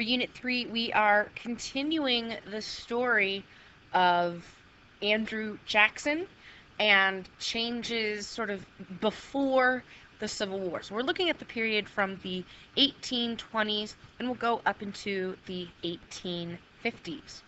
For Unit 3, we are continuing the story of Andrew Jackson and changes sort of before the Civil War. So we're looking at the period from the 1820s and we'll go up into the 1850s.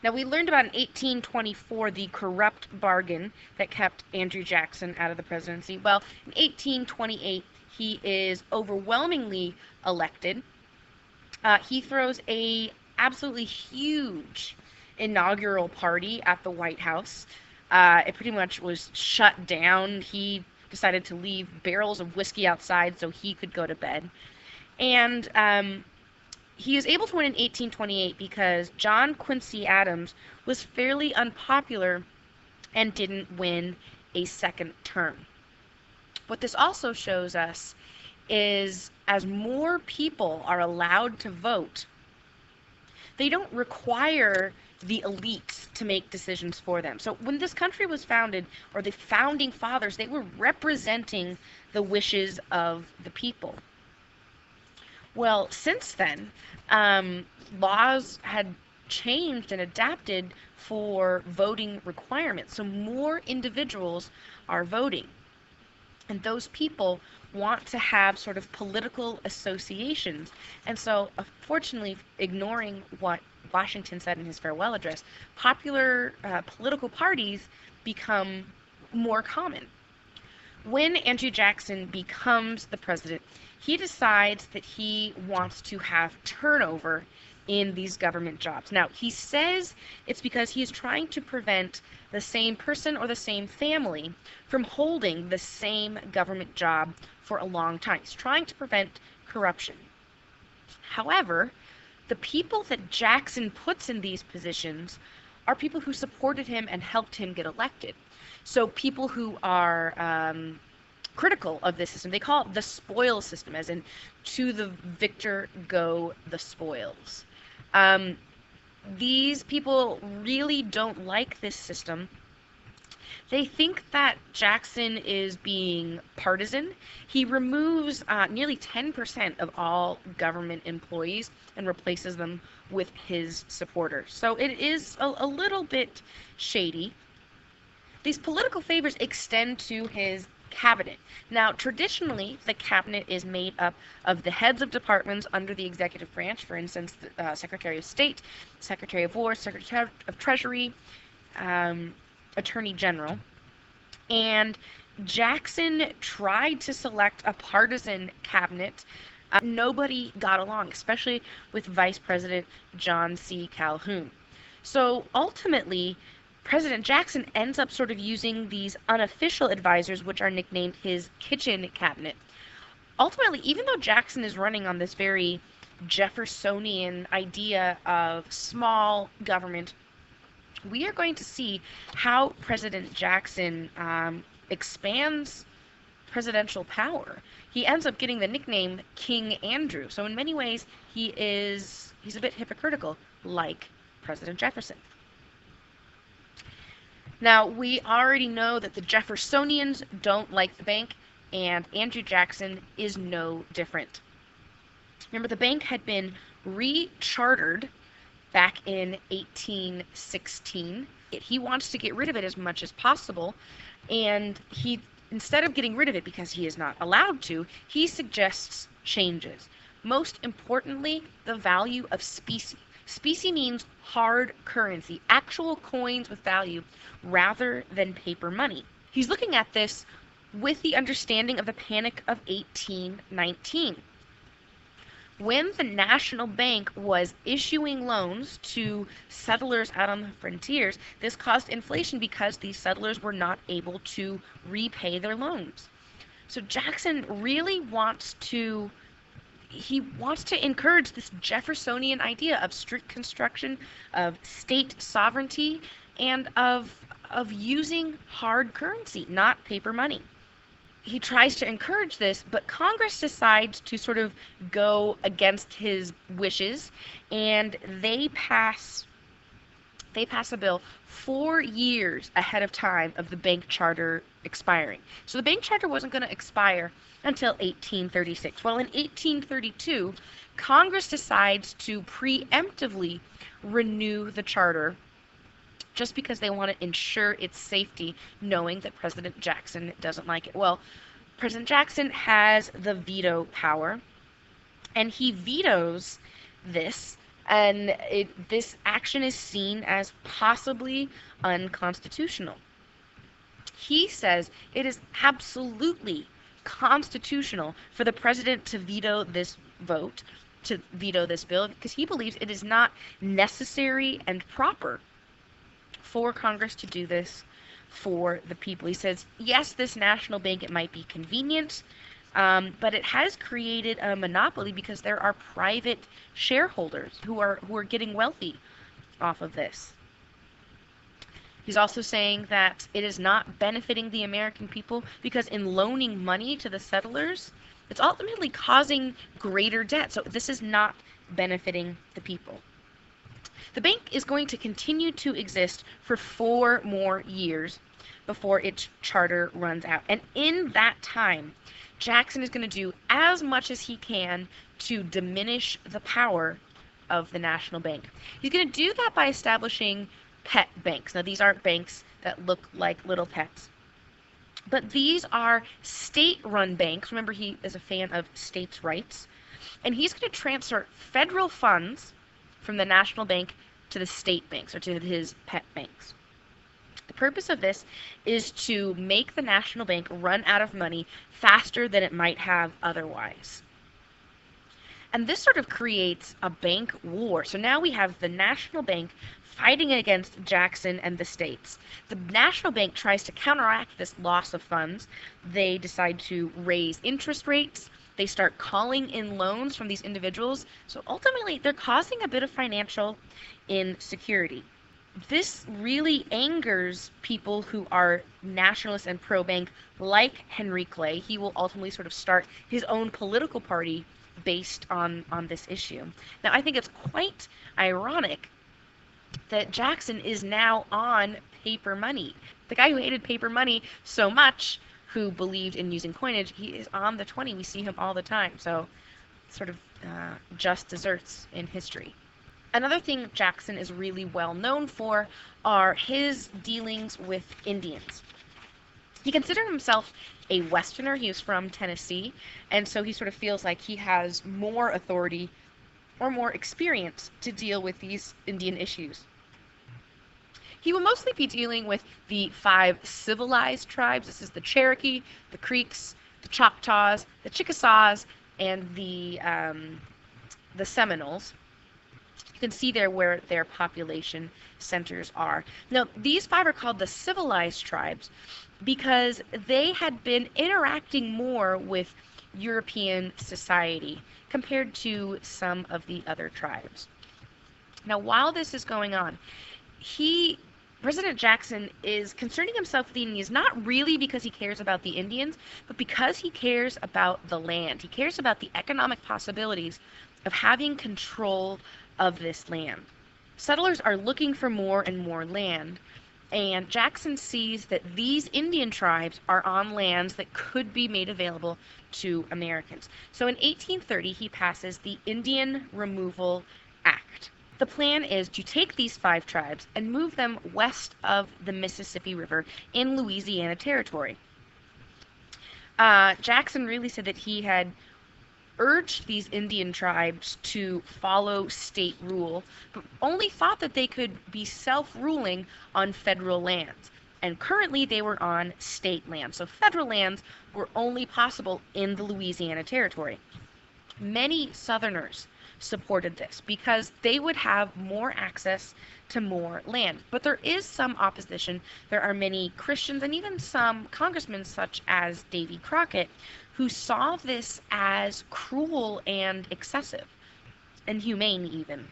Now, we learned about in 1824 the corrupt bargain that kept Andrew Jackson out of the presidency. Well, in 1828, he is overwhelmingly elected. He throws a absolutely huge inaugural party at the White House. It pretty much was shut down. He decided to leave barrels of whiskey outside so he could go to bed. And he was able to win in 1828 because John Quincy Adams was fairly unpopular and didn't win a second term. What this also shows us is as more people are allowed to vote, they don't require the elites to make decisions for them. So when this country was founded, or the founding fathers, they were representing the wishes of the people. Well, since then, laws had changed and adapted for voting requirements. So more individuals are voting. And those people want to have sort of political associations. And so, unfortunately, ignoring what Washington said in his farewell address, popular political parties become more common. When Andrew Jackson becomes the president, he decides that he wants to have turnover in these government jobs. Now, he says it's because he is trying to prevent the same person or the same family from holding the same government job for a long time. He's trying to prevent corruption. However, the people that Jackson puts in these positions are people who supported him and helped him get elected. So people who are critical of this system, they call it the spoils system, as in to the victor go the spoils. These people really don't like this system. They think that Jackson is being partisan. He removes nearly 10% of all government employees and replaces them with his supporters. So it is a little bit shady. These political favors extend to his cabinet. Now, traditionally, the cabinet is made up of the heads of departments under the executive branch, for instance, the Secretary of State, Secretary of War, Secretary of Treasury, Attorney General. And Jackson tried to select a partisan cabinet. Nobody got along, especially with Vice President John C. Calhoun. So ultimately, President Jackson ends up sort of using these unofficial advisors, which are nicknamed his kitchen cabinet. Ultimately, even though Jackson is running on this very Jeffersonian idea of small government, we are going to see how President Jackson expands presidential power. He ends up getting the nickname King Andrew. So in many ways, he's a bit hypocritical, like President Jefferson. Now, we already know that the Jeffersonians don't like the bank, and Andrew Jackson is no different. Remember, the bank had been rechartered back in 1816. He wants to get rid of it as much as possible, and instead of getting rid of it because he is not allowed to, he suggests changes. Most importantly, the value of specie. Specie means hard currency, actual coins with value, rather than paper money. He's looking at this with the understanding of the Panic of 1819. When the National Bank was issuing loans to settlers out on the frontiers, this caused inflation because these settlers were not able to repay their loans. So Jackson really wants to encourage this Jeffersonian idea of strict construction, of state sovereignty, and of using hard currency, not paper money. He tries to encourage this, but Congress decides to sort of go against his wishes, and they pass They pass a bill 4 years ahead of time of the bank charter expiring. So the bank charter wasn't going to expire until 1836. Well, in 1832, Congress decides to preemptively renew the charter just because they want to ensure its safety, knowing that President Jackson doesn't like it. Well, President Jackson has the veto power, and he vetoes this, and this action is seen as possibly unconstitutional. He says it is absolutely constitutional for the president to veto this vote, to veto this bill, because he believes it is not necessary and proper for Congress to do this for the people. He says, yes, this national bank, it might be convenient, but it has created a monopoly because there are private shareholders who are getting wealthy off of this. He's also saying that it is not benefiting the American people because in loaning money to the settlers, it's ultimately causing greater debt. So this is not benefiting the people. The bank is going to continue to exist for 4 more years before its charter runs out. And in that time, Jackson is going to do as much as he can to diminish the power of the national bank. He's going to do that by establishing pet banks. Now, these aren't banks that look like little pets, but these are state-run banks. Remember, he is a fan of states' rights. And he's going to transfer federal funds from the national bank to the state banks, or to his pet banks. The purpose of this is to make the national bank run out of money faster than it might have otherwise. And this sort of creates a bank war. So now we have the national bank fighting against Jackson and the states. The national bank tries to counteract this loss of funds. They decide to raise interest rates. They start calling in loans from these individuals. So ultimately, they're causing a bit of financial insecurity. This really angers people who are nationalists and pro-bank, like Henry Clay. He will ultimately sort of start his own political party based on this issue. Now, I think it's quite ironic that Jackson is now on paper money. The guy who hated paper money so much, who believed in using coinage, he is on the 20. We see him all the time. So sort of just desserts in history. Another thing Jackson is really well known for are his dealings with Indians. He considered himself a Westerner. He was from Tennessee, and so he sort of feels like he has more authority or more experience to deal with these Indian issues. He will mostly be dealing with the 5 civilized tribes. This is the Cherokee, the Creeks, the Choctaws, the Chickasaws, and the Seminoles. You can see there where their population centers are. Now, these 5 are called the civilized tribes because they had been interacting more with European society compared to some of the other tribes. Now, while this is going on, President Jackson is concerning himself with the Indians, not really because he cares about the Indians, but because he cares about the land. He cares about the economic possibilities of having control of this land. Settlers are looking for more and more land, and Jackson sees that these Indian tribes are on lands that could be made available to Americans. So in 1830, he passes the Indian Removal Act. The plan is to take these 5 tribes and move them west of the Mississippi River in Louisiana Territory. Jackson really said that he had urged these Indian tribes to follow state rule, but only thought that they could be self-ruling on federal lands. And currently they were on state lands. So federal lands were only possible in the Louisiana Territory. Many Southerners supported this because they would have more access to more land. But there is some opposition. There are many Christians and even some congressmen such as Davy Crockett who saw this as cruel and excessive, and humane even.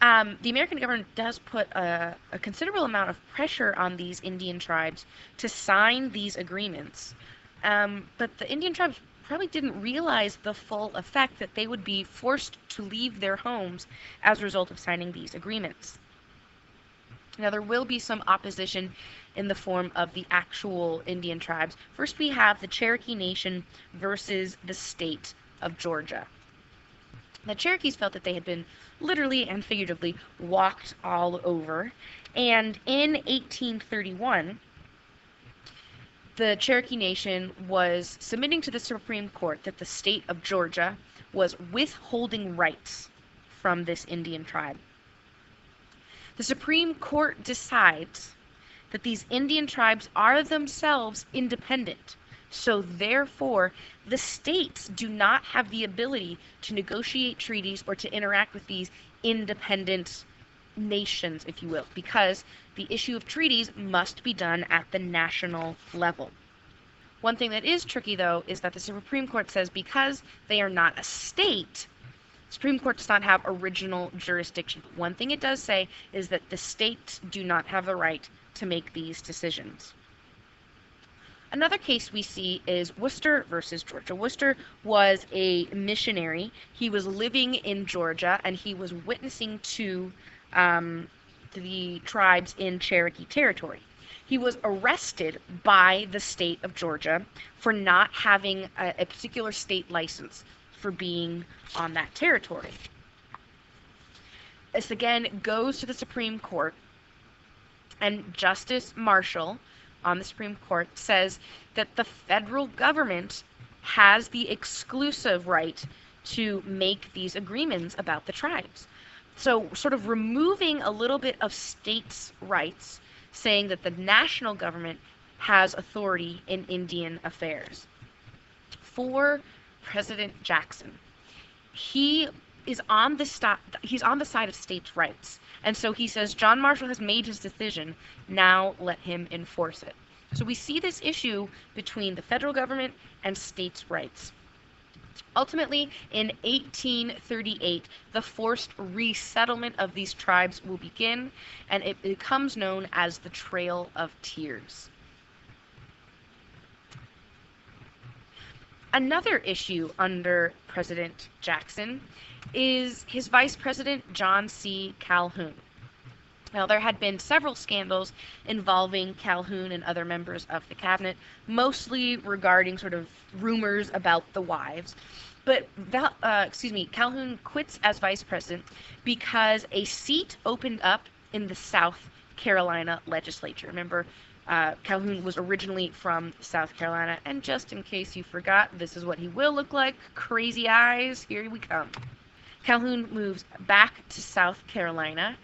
The American government does put a considerable amount of pressure on these Indian tribes to sign these agreements, but the Indian tribes probably didn't realize the full effect that they would be forced to leave their homes as a result of signing these agreements. Now, there will be some opposition in the form of the actual Indian tribes. First, we have the Cherokee Nation versus the state of Georgia. The Cherokees felt that they had been literally and figuratively walked all over, and in 1831, the Cherokee Nation was submitting to the Supreme Court that the state of Georgia was withholding rights from this Indian tribe. The Supreme Court decides that these Indian tribes are themselves independent. So therefore, the states do not have the ability to negotiate treaties or to interact with these independent nations, if you will, because the issue of treaties must be done at the national level. One thing that is tricky, though, is that the Supreme Court says because they are not a state, the Supreme Court does not have original jurisdiction. One thing it does say is that the states do not have the right to make these decisions. Another case we see is Worcester versus Georgia. Worcester was a missionary. He was living in Georgia, and he was witnessing to the tribes in Cherokee territory. He was arrested by the state of Georgia for not having a particular state license for being on that territory. This again goes to the Supreme Court, and Justice Marshall on the Supreme Court says that the federal government has the exclusive right to make these agreements about the tribes. So sort of removing a little bit of states' rights, saying that the national government has authority in Indian affairs. For President Jackson, he's on the side of states' rights. And so he says, John Marshall has made his decision, now let him enforce it. So we see this issue between the federal government and states' rights. Ultimately, in 1838, the forced resettlement of these tribes will begin, and it becomes known as the Trail of Tears. Another issue under President Jackson is his vice president, John C. Calhoun. Now, there had been several scandals involving Calhoun and other members of the cabinet, mostly regarding sort of rumors about the wives. But Calhoun quits as vice president because a seat opened up in the South Carolina legislature. Remember, Calhoun was originally from South Carolina, and just in case you forgot, this is what he will look like. Crazy eyes, here we come. Calhoun moves back to South Carolina,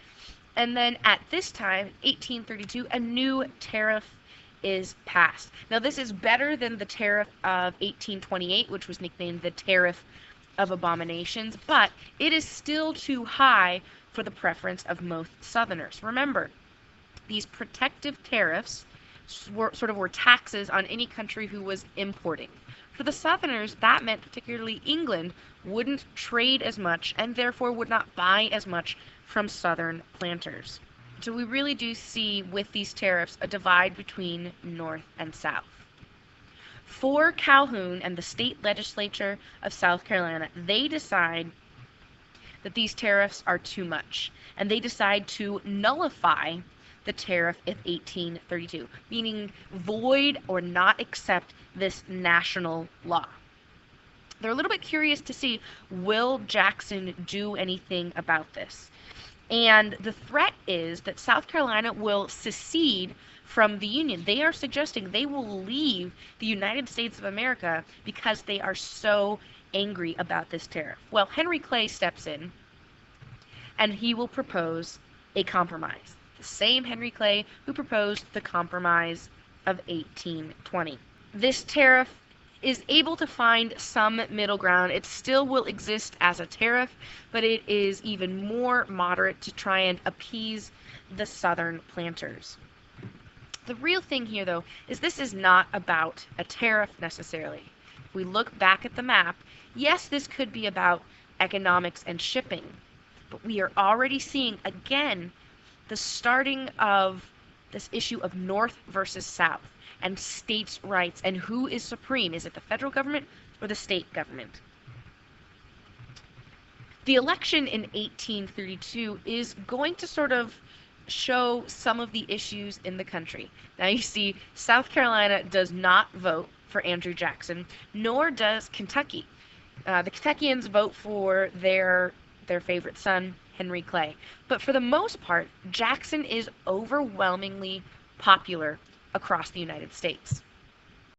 and then at this time, 1832, a new tariff is passed. Now, this is better than the tariff of 1828, which was nicknamed the Tariff of Abominations, but it is still too high for the preference of most Southerners. Remember, these protective tariffs were taxes on any country who was importing. For the Southerners, that meant particularly England wouldn't trade as much and therefore would not buy as much from Southern planters. So we really do see with these tariffs a divide between North and South. For Calhoun and the state legislature of South Carolina, they decide that these tariffs are too much, and they decide to nullify the tariff of 1832, meaning void or not accept this national law. They're a little bit curious to see, will Jackson do anything about this? And the threat is that South Carolina will secede from the Union. They are suggesting they will leave the United States of America because they are so angry about this tariff. Well, Henry Clay steps in, and he will propose a compromise. The same Henry Clay who proposed the Compromise of 1820. This tariff is able to find some middle ground. It still will exist as a tariff, but it is even more moderate to try and appease the Southern planters. The real thing here, though, is this is not about a tariff necessarily. If we look back at the map, yes, this could be about economics and shipping, but we are already seeing, again, the starting of this issue of North versus South and states' rights and who is supreme. Is it the federal government or the state government? The election in 1832 is going to sort of show some of the issues in the country. Now you see, South Carolina does not vote for Andrew Jackson, nor does Kentucky. The Kentuckians vote for their favorite son, Henry Clay. But for the most part, Jackson is overwhelmingly popular across the United States.